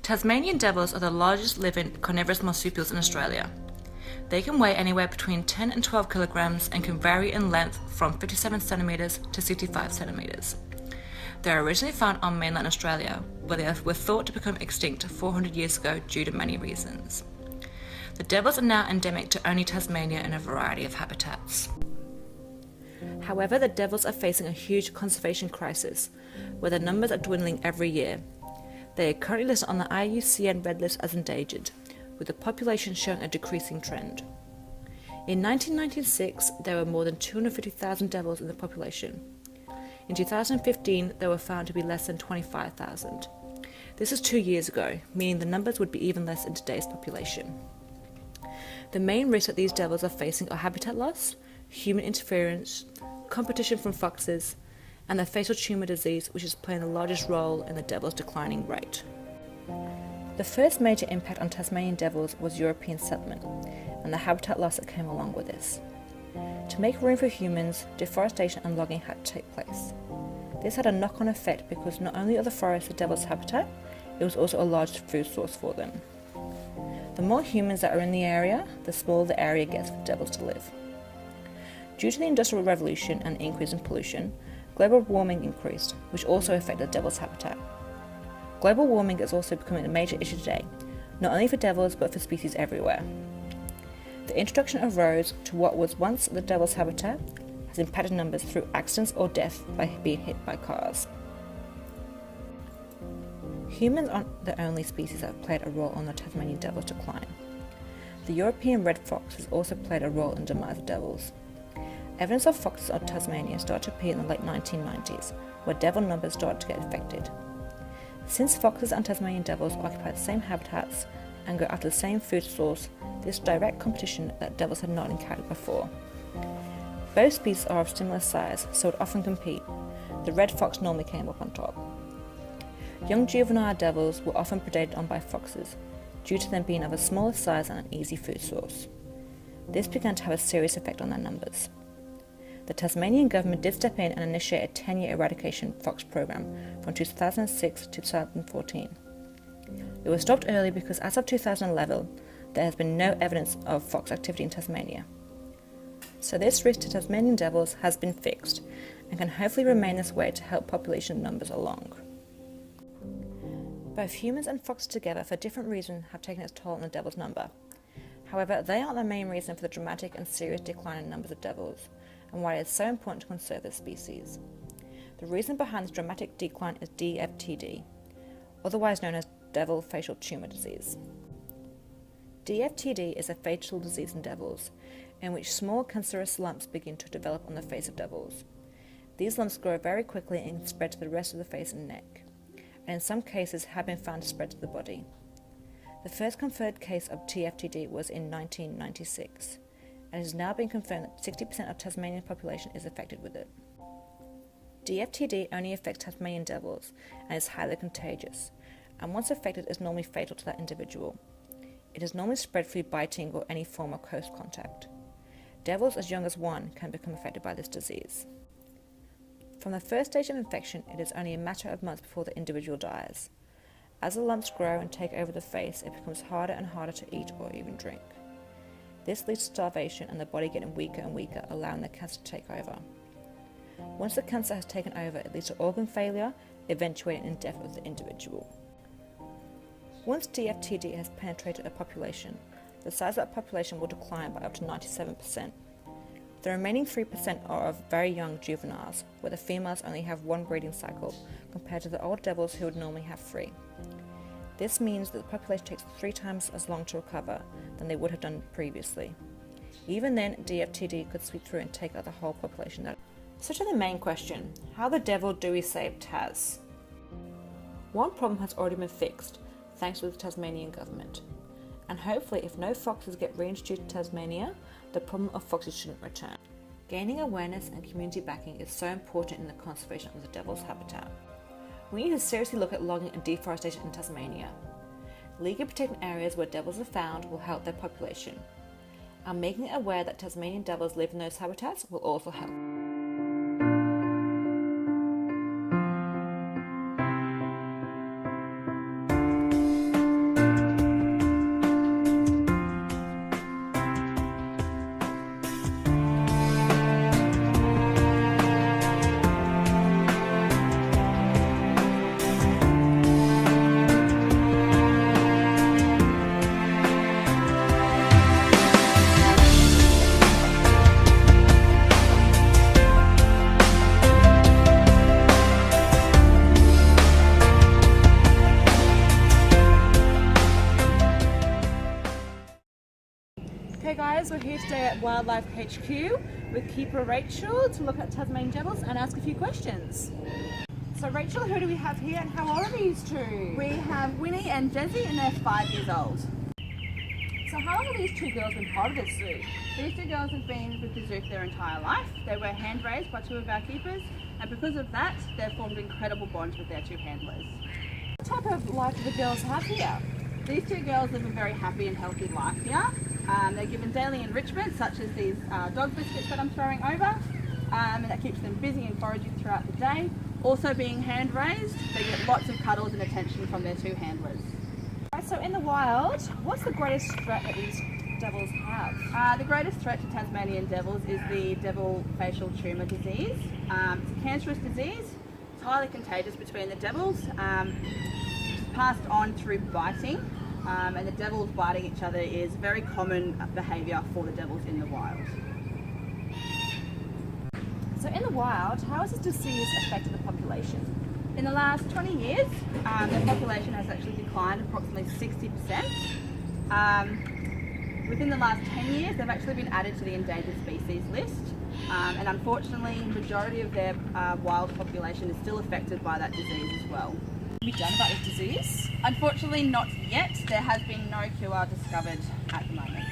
Tasmanian devils are the largest living carnivorous marsupials in Australia. They can weigh anywhere between 10 and 12 kilograms and can vary in length from 57 centimeters to 65 centimeters. They were originally found on mainland Australia, where they were thought to become extinct 400 years ago due to many reasons. The devils are now endemic to only Tasmania in a variety of habitats. However, the devils are facing a huge conservation crisis, where their numbers are dwindling every year. They are currently listed on the IUCN Red List as endangered, with the population showing a decreasing trend. In 1996, there were more than 250,000 devils in the population. In 2015, there were found to be less than 25,000. This is 2 years ago, meaning the numbers would be even less in today's population. The main risks that these devils are facing are habitat loss, human interference, competition from foxes, and the fatal tumour disease, which is playing the largest role in the devil's declining rate. The first major impact on Tasmanian devils was European settlement, and the habitat loss that came along with this. To make room for humans, deforestation and logging had to take place. This had a knock-on effect because not only are the forests the devil's habitat, it was also a large food source for them. The more humans that are in the area, the smaller the area gets for devils to live. Due to the Industrial Revolution and the increase in pollution, global warming increased, which also affected the devil's habitat. Global warming is also becoming a major issue today, not only for devils but for species everywhere. The introduction of roads to what was once the devil's habitat has impacted numbers through accidents or death by being hit by cars. Humans aren't the only species that have played a role on the Tasmanian devil's decline. The European red fox has also played a role in the demise of devils. Evidence of foxes on Tasmania started to appear in the late 1990s, where devil numbers started to get affected. Since foxes and Tasmanian devils occupy the same habitats and go after the same food source, there's direct competition that devils had not encountered before. Both species are of similar size, so would often compete. The red fox normally came up on top. Young juvenile devils were often predated on by foxes, due to them being of a smaller size and an easy food source. This began to have a serious effect on their numbers. The Tasmanian government did step in and initiate a 10-year eradication fox program from 2006 to 2014. It was stopped early because as of 2011, there has been no evidence of fox activity in Tasmania. So this risk to Tasmanian devils has been fixed and can hopefully remain this way to help population numbers along. Both humans and foxes together for different reasons have taken its toll on the devil's number. However, they aren't the main reason for the dramatic and serious decline in numbers of devils, and why it is so important to conserve this species. The reason behind this dramatic decline is DFTD, otherwise known as devil facial tumour disease. DFTD is a fatal disease in devils, in which small cancerous lumps begin to develop on the face of devils. These lumps grow very quickly and spread to the rest of the face and neck, and in some cases have been found to spread to the body. The first confirmed case of TFTD was in 1996, and it has now been confirmed that 60% of Tasmanian population is affected with it. DFTD only affects Tasmanian devils and is highly contagious, and once affected is normally fatal to that individual. It is normally spread through biting or any form of close contact. Devils as young as 1 can become affected by this disease. From the first stage of infection, it is only a matter of months before the individual dies. As the lumps grow and take over the face, it becomes harder and harder to eat or even drink. This leads to starvation and the body getting weaker and weaker, allowing the cancer to take over. Once the cancer has taken over, it leads to organ failure, eventuating in death of the individual. Once DFTD has penetrated a population, the size of that population will decline by up to 97%. The remaining 3% are of very young juveniles, where the females only have 1 breeding cycle, compared to the old devils who would normally have 3. This means that the population takes 3 times as long to recover than they would have done previously. Even then, DFTD could sweep through and take out the whole population. So to the main question, how the devil do we save Tas? One problem has already been fixed, thanks to the Tasmanian government. And hopefully, if no foxes get reintroduced to Tasmania, the problem of foxes shouldn't return. Gaining awareness and community backing is so important in the conservation of the devil's habitat. We need to seriously look at logging and deforestation in Tasmania. Legally protecting areas where devils are found will help their population. And making it aware that Tasmanian devils live in those habitats will also help. we're here today at Wildlife HQ with keeper Rachel to look at Tasmanian devils and ask a few questions. So Rachel, who do we have here and how old are these two? We have Winnie and Jessie and they're 5 years old. So how long have these two girls been part of this zoo? These two girls have been with the zoo for their entire life. They were hand raised by 2 of our keepers, and because of that, they've formed incredible bonds with their 2 handlers. What type of life do the girls have here? These 2 girls live a very happy and healthy life here. They're given daily enrichment, such as these dog biscuits that I'm throwing over, and that keeps them busy and foraging throughout the day. Also being hand raised, they get lots of cuddles and attention from their 2 handlers. So in the wild, what's the greatest threat that these devils have? The greatest threat to Tasmanian devils is the devil facial tumour disease. It's a cancerous disease. It's highly contagious between the devils. It's passed on through biting, and the devils biting each other is very common behaviour for the devils in the wild. So in the wild, how has this disease affected the population? In the last 20 years, the population has actually declined approximately 60%. Within the last 10 years, they've actually been added to the endangered species list. And unfortunately, the majority of their wild population is still affected by that disease as well. What have you done about this disease? Unfortunately, not yet. There has been no cure discovered at the moment.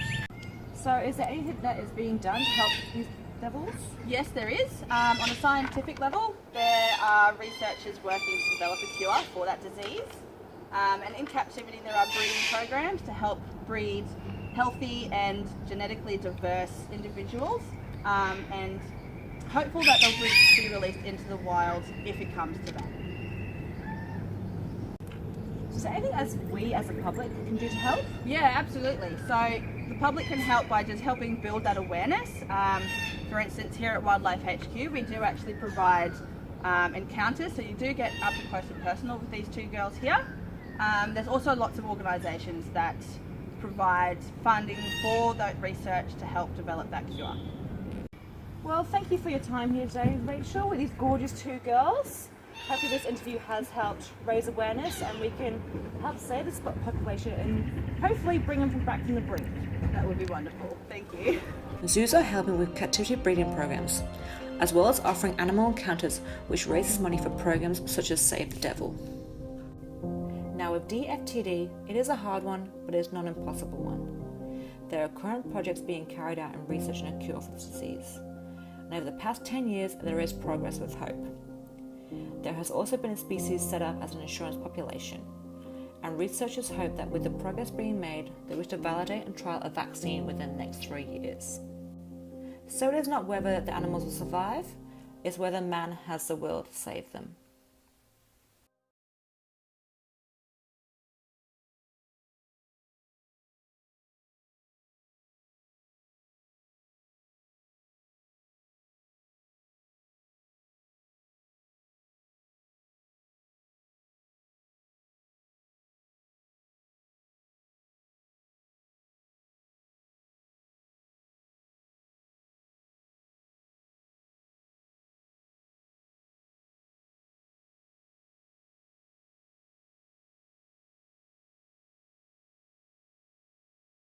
So is there anything that is being done to help these devils? Yes, there is. On a scientific level, there are researchers working to develop a cure for that disease. And in captivity, there are breeding programs to help breed healthy and genetically diverse individuals, and hopeful that they'll be released into the wild if it comes to that. Is there anything we as a public can do to help? Yeah, absolutely. So the public can help by just helping build that awareness. For instance, here at Wildlife HQ, we do actually provide encounters, so you do get up close and personal with these 2 girls here. There's also lots of organisations that provide funding for that research to help develop that cure. Well, thank you for your time here today, Rachel, with these gorgeous 2 girls. Hopefully this interview has helped raise awareness and we can help save this population and hopefully bring them back from the brink. That would be wonderful. Thank you. Zoos are helping with captivity breeding programs, as well as offering animal encounters which raises money for programs such as Save the Devil. Now with DFTD, it is a hard one, but it is not an impossible one. There are current projects being carried out in researching a cure for this disease. And over the past 10 years, there is progress with hope. There has also been a species set up as an insurance population, and researchers hope that with the progress being made, they wish to validate and trial a vaccine within the next 3 years. So it is not whether the animals will survive, it's whether man has the will to save them.